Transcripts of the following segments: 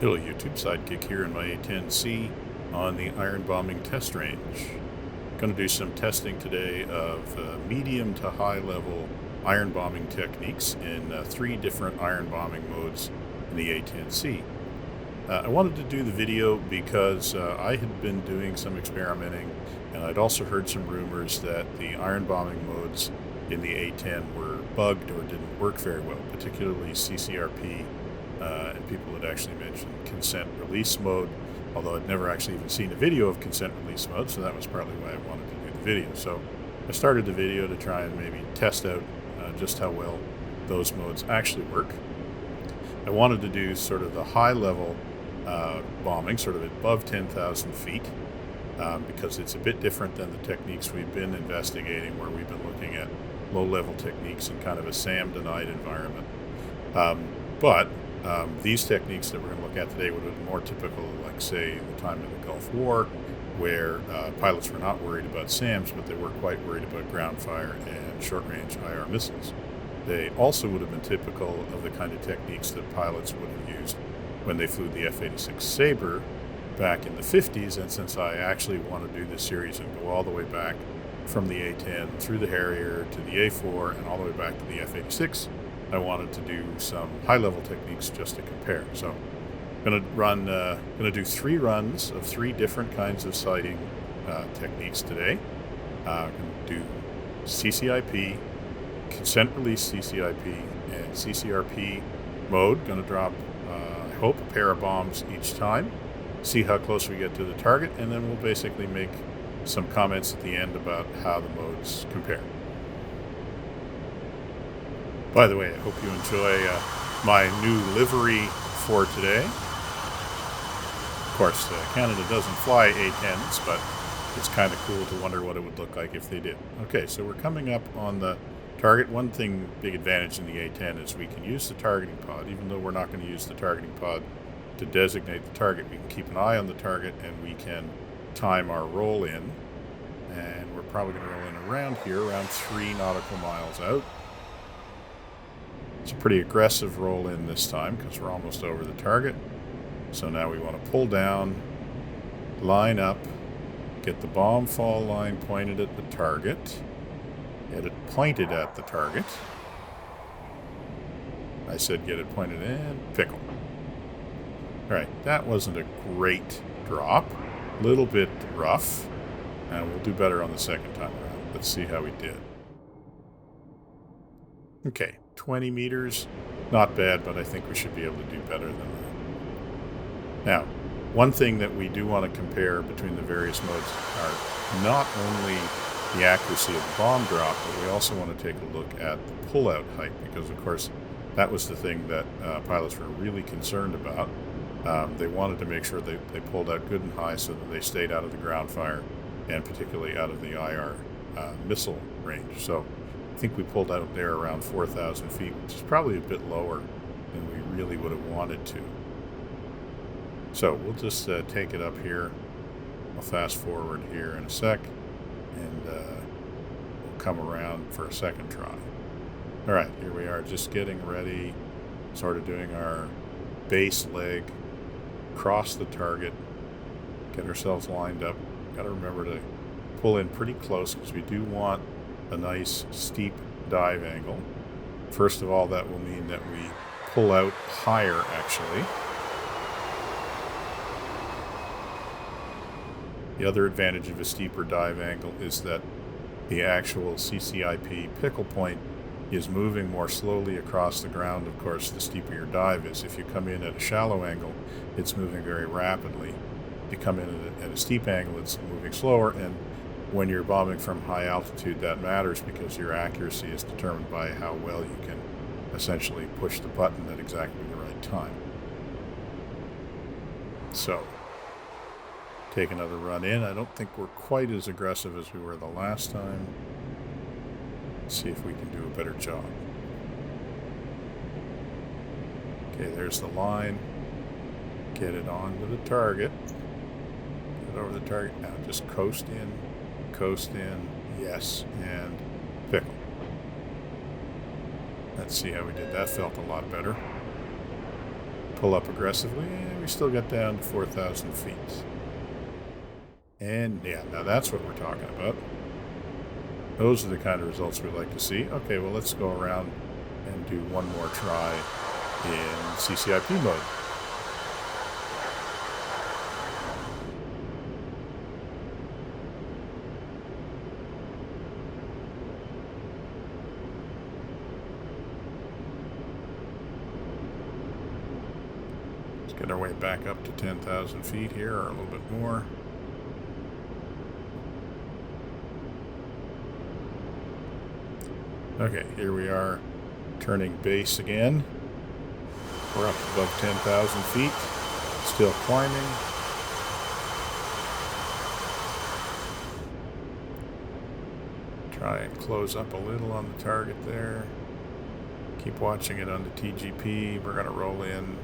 Hello YouTube, Sidekick here in my A10c on the iron bombing test range. Going to do some testing today of medium to high level iron bombing techniques in 3 different iron bombing modes in the A10c. I wanted to do the video because I had been doing some experimenting, and I'd also heard some rumors that the iron bombing modes in the A10 were bugged or didn't work very well, particularly CCRP. And people had actually mentioned consent release mode, although I'd never actually even seen a video of consent release mode, so that was partly why I wanted to do the video. So I started the video to try and maybe test out just how well those modes actually work. I wanted to do sort of the high level bombing, sort of above 10,000 feet, because it's a bit different than the techniques we've been investigating, where we've been looking at low-level techniques in kind of a SAM-denied environment. But these techniques that we're going to look at today would have been more typical of, like, say, the time of the Gulf War, where pilots were not worried about SAMs, but they were quite worried about ground fire and short-range IR missiles. They also would have been typical of the kind of techniques that pilots would have used when they flew the F-86 Sabre back in the 50s, and since I actually want to do this series and go all the way back from the A-10 through the Harrier to the A-4 and all the way back to the F-86, I wanted to do some high-level techniques just to compare. So I'm going to do 3 runs of 3 different kinds of sighting techniques today. I'm going to do CCIP, consent release CCIP, and CCRP mode. Going to drop, I hope, a pair of bombs each time, see how close we get to the target, and then we'll basically make some comments at the end about how the modes compare. By the way, I hope you enjoy my new livery for today. Of course, Canada doesn't fly A10s, but it's kind of cool to wonder what it would look like if they did. Okay, so we're coming up on the target. One big advantage in the A10 is we can use the targeting pod. Even though we're not going to use the targeting pod to designate the target, we can keep an eye on the target, and we can time our roll in. And we're probably going to roll in around here, around 3 nautical miles out. It's a pretty aggressive roll in this time because we're almost over the target. So now we want to pull down, line up, get the bomb fall line pointed at the target, get it pointed at the target. I said get it pointed and pickle. Alright, that wasn't a great drop. A little bit rough, and we'll do better on the second time around. Let's see how we did. Okay, 20 meters, not bad, but I think we should be able to do better than that. Now, one thing that we do want to compare between the various modes are not only the accuracy of the bomb drop, but we also want to take a look at the pull-out height, because, of course, that was the thing that pilots were really concerned about. They wanted to make sure they pulled out good and high so that they stayed out of the ground fire, and particularly out of the IR missile range. So I think we pulled out there around 4,000 feet, which is probably a bit lower than we really would have wanted to. So we'll just take it up here. I'll fast forward here in a sec, and we'll come around for a second try. All right, here we are, just getting ready, sort of doing our base leg, cross the target, get ourselves lined up. Got to remember to pull in pretty close because we do want a nice steep dive angle. First of all, that will mean that we pull out higher, actually. The other advantage of a steeper dive angle is that the actual CCIP pickle point is moving more slowly across the ground. Of course, the steeper your dive is. If you come in at a shallow angle, it's moving very rapidly. If you come in at a steep angle, it's moving slower, and when you're bombing from high altitude, that matters because your accuracy is determined by how well you can essentially push the button at exactly the right time. So, take another run in. I don't think we're quite as aggressive as we were the last time. Let's see if we can do a better job. Okay, there's the line. Get it onto the target. Get over the target. Now just coast in. Coast in, yes, and pickle. Let's see how we did. That felt a lot better. pull up aggressively, and we still got down to 4,000 feet. And yeah, now that's what we're talking about. Those are the kind of results we like to see. Okay, well, let's go around and do one more try in CCIP mode. Let's get our way back up to 10,000 feet here, or a little bit more. Okay, here we are turning base again. We're up above 10,000 feet, still climbing. Try and close up a little on the target there. Keep watching it on the TGP. We're going to roll in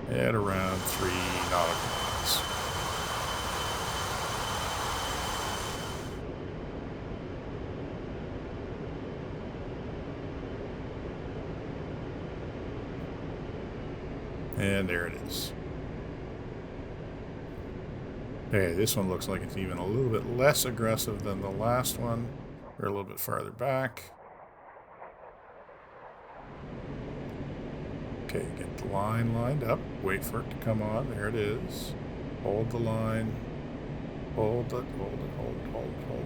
at around 3 nautical miles. And there it is. Okay, this one looks like it's even a little bit less aggressive than the last one. We're a little bit farther back. Okay, get the line lined up. Wait for it to come on. There it is. Hold the line. Hold it, hold it, hold it, hold it, hold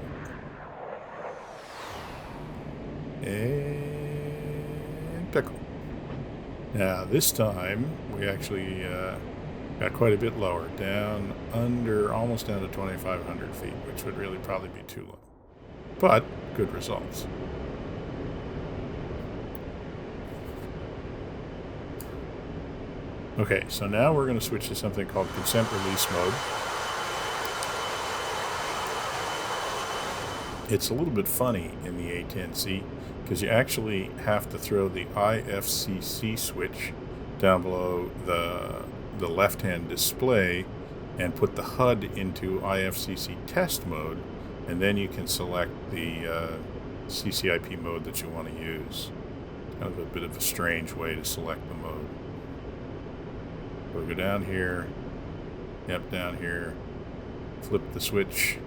it. And pickle. Now, this time, we actually got quite a bit lower, down under, almost down to 2,500 feet, which would really probably be too low. But, good results. Okay, so now we're going to switch to something called consent release mode. It's a little bit funny in the A10c, because you actually have to throw the IFCC switch down below the left-hand display and put the HUD into IFCC test mode, and then you can select the CCIP mode that you want to use. Kind of a bit of a strange way to select the mode. We'll go down here, yep, down here, flip the switch,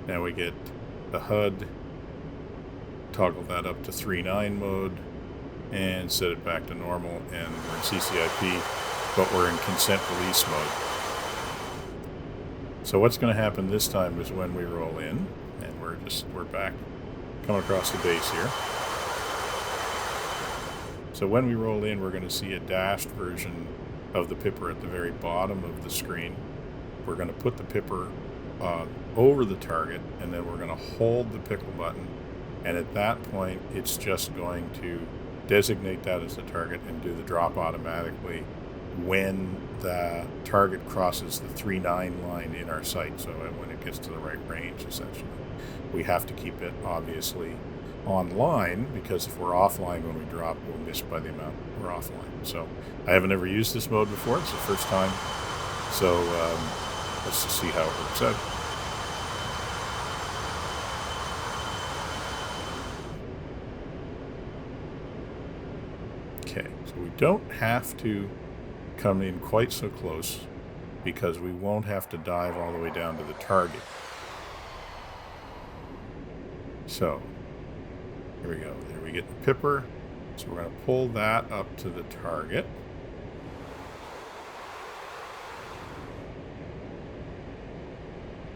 now we get the HUD, toggle that up to 3.9 mode, and set it back to normal, and we're in CCIP, but we're in consent release mode. So what's going to happen this time is when we roll in, and we're back, coming across the base here. So when we roll in, we're going to see a dashed version of the pipper at the very bottom of the screen. We're going to put the pipper over the target, and then we're going to hold the pickle button, and at that point it's just going to designate that as the target and do the drop automatically when the target crosses the 3.9 line in our sight, so when it gets to the right range, essentially. We have to keep it obviously online, because if we're offline when we drop, we'll miss by the amount we're offline. So I haven't ever used this mode before, it's the first time, so let's just see how it works out. Okay, so we don't have to come in quite so close, because we won't have to dive all the way down to the target. So here we go. There we get the pipper. So we're going to pull that up to the target.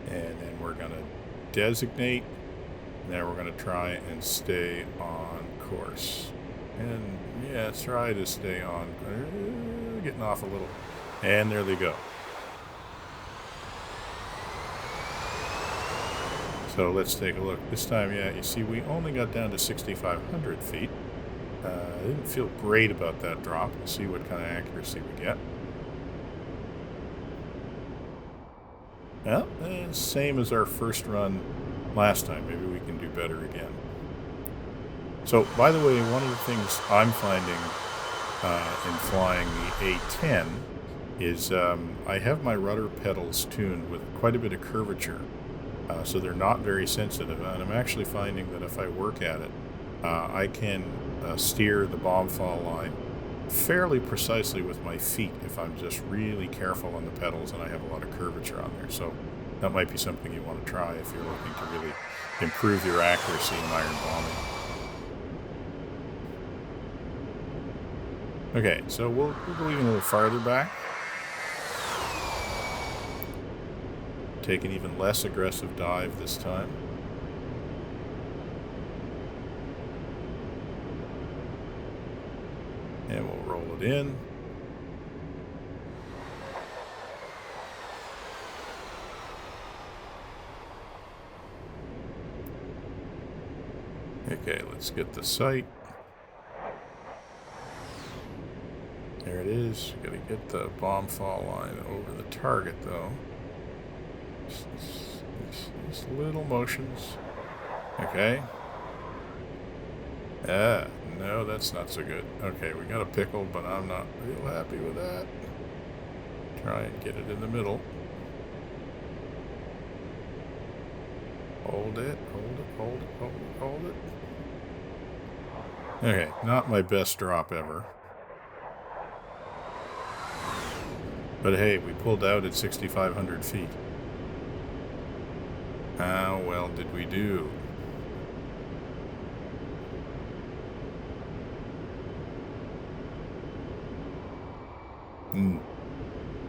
And then we're going to designate. Now we're going to try and stay on course. And yeah, try to stay on. Getting off a little. And there they go. So let's take a look. This time, yeah, you see we only got down to 6,500 feet. I didn't feel great about that drop. We'll see what kind of accuracy we get. Well, same as our first run last time. Maybe we can do better again. So, by the way, one of the things I'm finding in flying the A10 is I have my rudder pedals tuned with quite a bit of curvature. So they're not very sensitive, and I'm actually finding that if I work at it, I can steer the bomb fall line fairly precisely with my feet if I'm just really careful on the pedals and I have a lot of curvature on there. So that might be something you want to try if you're looking to really improve your accuracy in iron bombing. Okay, so we'll go even a little farther back. Take an even less aggressive dive this time. And we'll roll it in. Okay, let's get the sight. There it is. Gotta get the bomb fall line over the target though. These little motions. Okay. No, that's not so good. Okay, we got a pickle, but I'm not real happy with that. Try and get it in the middle. Hold it, hold it, hold it, hold it, hold it. Okay, not my best drop ever. But hey, we pulled out at 6,500 feet. How well did we do?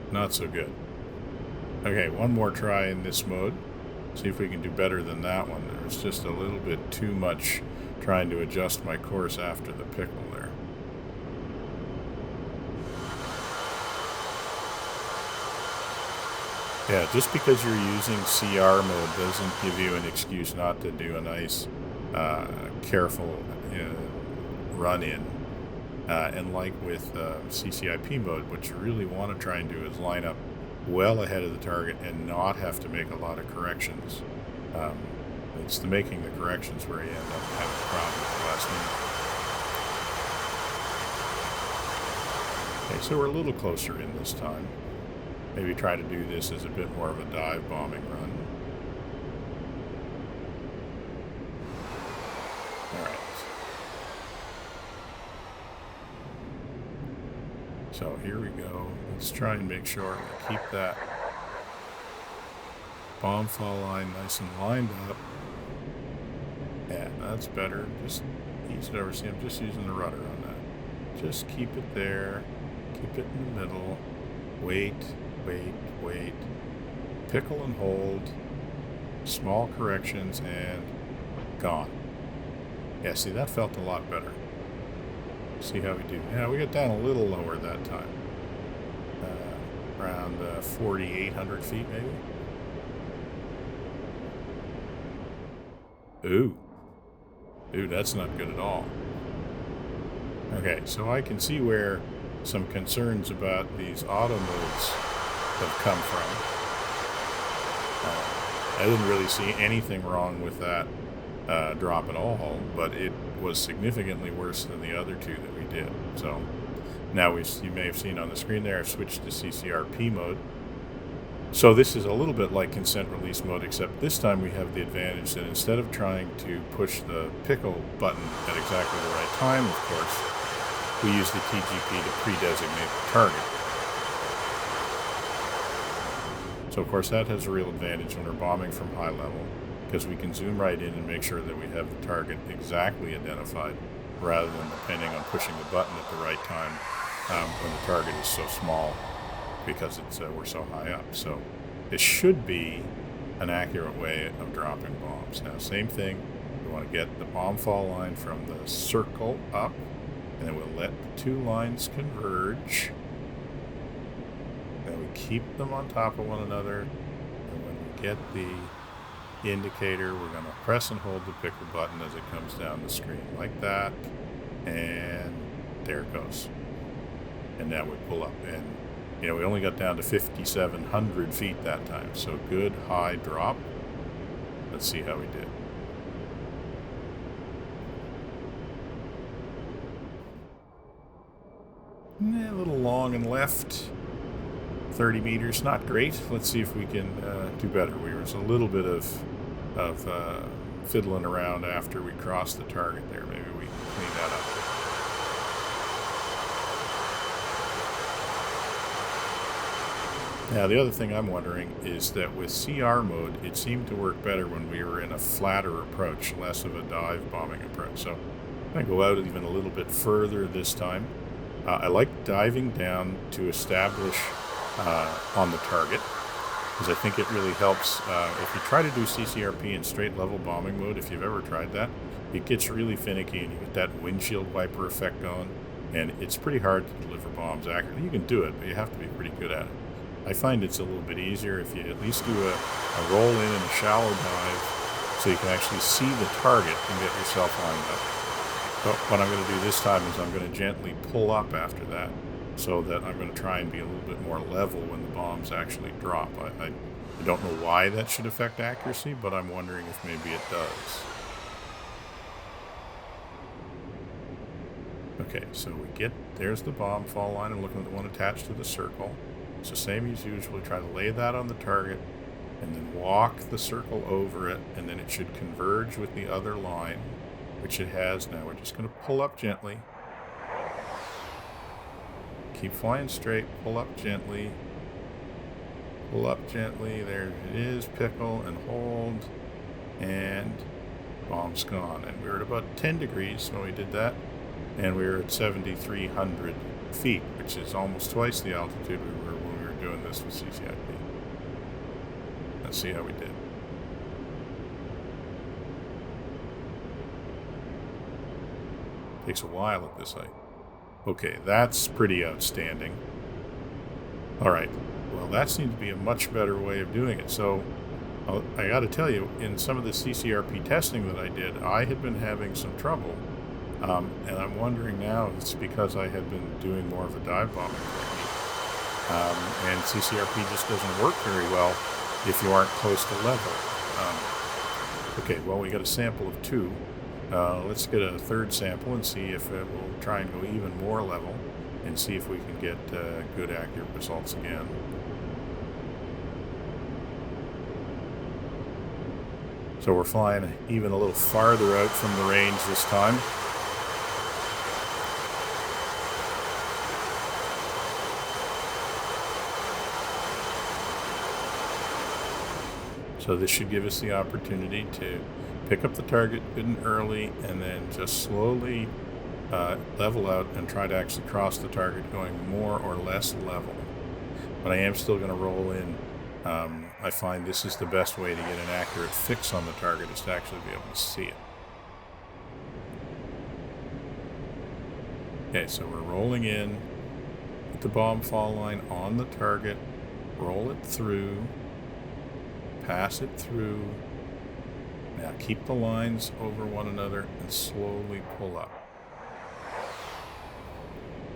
Not so good. Okay, one more try in this mode. See if we can do better than that one. There was just a little bit too much trying to adjust my course after the pickle there. Yeah, just because you're using CR mode doesn't give you an excuse not to do a nice, careful run-in. And like with CCIP mode, what you really want to try and do is line up well ahead of the target and not have to make a lot of corrections. It's the making the corrections where you end up having a problem at the last minute. Okay, so we're a little closer in this time. Maybe try to do this as a bit more of a dive bombing run. Alright. So here we go. Let's try and make sure we keep that bomb fall line nice and lined up. Yeah, that's better. Just ease it over. See, I'm just using the rudder on that. Just keep it there. Keep it in the middle. Wait, wait, wait. Pickle and hold. Small corrections and gone. Yeah, see, that felt a lot better. See how we do. Yeah, we got down a little lower that time. Around 4,800 feet, maybe. Ooh, that's not good at all. Okay, so I can see where some concerns about these auto modes have come from. I didn't really see anything wrong with that drop at all, but it was significantly worse than the other two that we did. So now you may have seen on the screen there, I've switched to CCRP mode. So this is a little bit like consent release mode, except this time we have the advantage that instead of trying to push the pickle button at exactly the right time, of course, we use the TGP to pre-designate the target. So of course that has a real advantage when we're bombing from high level, because we can zoom right in and make sure that we have the target exactly identified, rather than depending on pushing the button at the right time when the target is so small, because we're so high up. So this should be an accurate way of dropping bombs. Now, same thing, we want to get the bomb fall line from the circle up, and then we'll let the two lines converge. Then we keep them on top of one another, and when we get the indicator, we're going to press and hold the pickle button as it comes down the screen, like that, and there it goes. And now we pull up, and we only got down to 5,700 feet that time, so good high drop. Let's see how we did. A little long and left, 30 meters, not great. Let's see if we can do better. There was a little bit of fiddling around after we crossed the target there. Maybe we can clean that up. Now, the other thing I'm wondering is that with CR mode, it seemed to work better when we were in a flatter approach, less of a dive bombing approach. So I'm going to go out even a little bit further this time. I like diving down to establish on the target, because I think it really helps. If you try to do CCRP in straight level bombing mode, if you've ever tried that, it gets really finicky and you get that windshield wiper effect on, and it's pretty hard to deliver bombs accurately. You can do it, but you have to be pretty good at it. I find it's a little bit easier if you at least do a roll in and a shallow dive so you can actually see the target and get yourself lined up. But what I'm going to do this time is I'm going to gently pull up after that, so that I'm going to try and be a little bit more level when the bombs actually drop. I don't know why that should affect accuracy, but I'm wondering if maybe it does. Okay, so there's the bomb fall line. I'm looking at the one attached to the circle. It's the same as usual. Try to lay that on the target and then walk the circle over it, and then it should converge with the other line, which it has now. We're just going to pull up gently. Keep flying straight, pull up gently. Pull up gently, there it is, pickle and hold, and bomb's gone. And we were at about 10 degrees when we did that, and we were at 7,300 feet, which is almost twice the altitude we were when we were doing this with CCIP. Let's see how we did. Takes a while at this height. Okay, that's pretty outstanding. All right, well, that seems to be a much better way of doing it. So I got to tell you, in some of the CCRP testing that I did, I had been having some trouble. And I'm wondering now if it's because I had been doing more of a dive bombing technique. And CCRP just doesn't work very well if you aren't close to level. Okay, well, we got a sample of 2. Let's get a third sample and see if we'll try and go even more level and see if we can get good accurate results again. So we're flying even a little farther out from the range this time. So this should give us the opportunity to pick up the target good and early, and then just slowly level out and try to actually cross the target going more or less level. But I am still going to roll in. I find this is the best way to get an accurate fix on the target, is to actually be able to see it. Okay, so we're rolling in, put the bomb fall line on the target, roll it through, pass it through. Now keep the lines over one another and slowly pull up.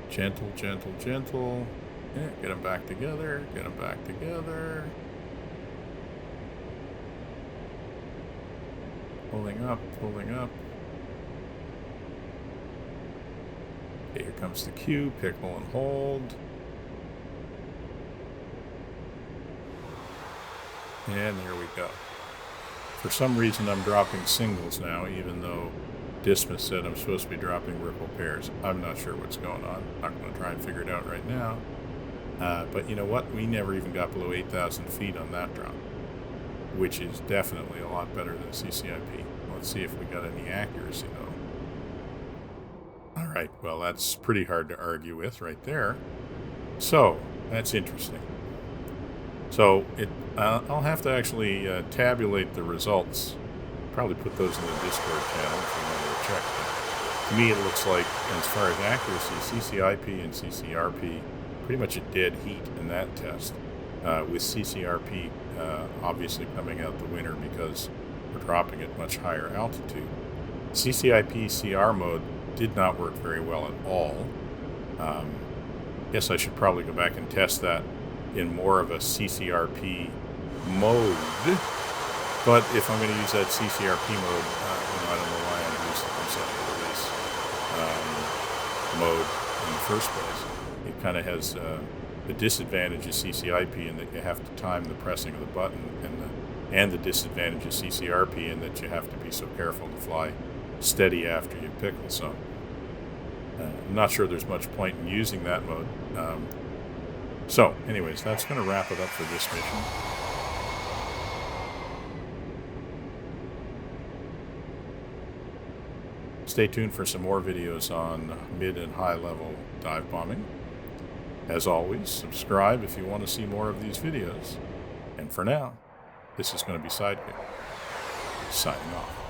Gentle, gentle, gentle. Yeah, get them back together, get them back together. Pulling up, pulling up. Okay, here comes the cue, pickle and hold. And there we go. For some reason I'm dropping singles now, even though Dismas said I'm supposed to be dropping ripple pairs. I'm not sure what's going on. I'm not going to try and figure it out right now. But you know what? We never even got below 8,000 feet on that drop, which is definitely a lot better than CCIP. Let's see if we got any accuracy, though. All right, well, that's pretty hard to argue with right there. So, that's interesting. So, I'll have to actually tabulate the results. Probably put those in the Discord channel if you want to check. But to me, it looks like, as far as accuracy, CCIP and CCRP, pretty much a dead heat in that test, with CCRP obviously coming out the winner because we're dropping at much higher altitude. CCIP CR mode did not work very well at all. Guess I should probably go back and test that in more of a CCRP mode. But if I'm going to use that CCRP mode, I don't know why I used the percent release mode in the first place. It kind of has the disadvantage of CCIP in that you have to time the pressing of the button, and the disadvantage of CCRP in that you have to be so careful to fly steady after you pickle. So I'm not sure there's much point in using that mode. So, anyways, that's going to wrap it up for this mission. Stay tuned for some more videos on mid and high level dive bombing. As always, subscribe if you want to see more of these videos. And for now, this is going to be Sidekick, signing off.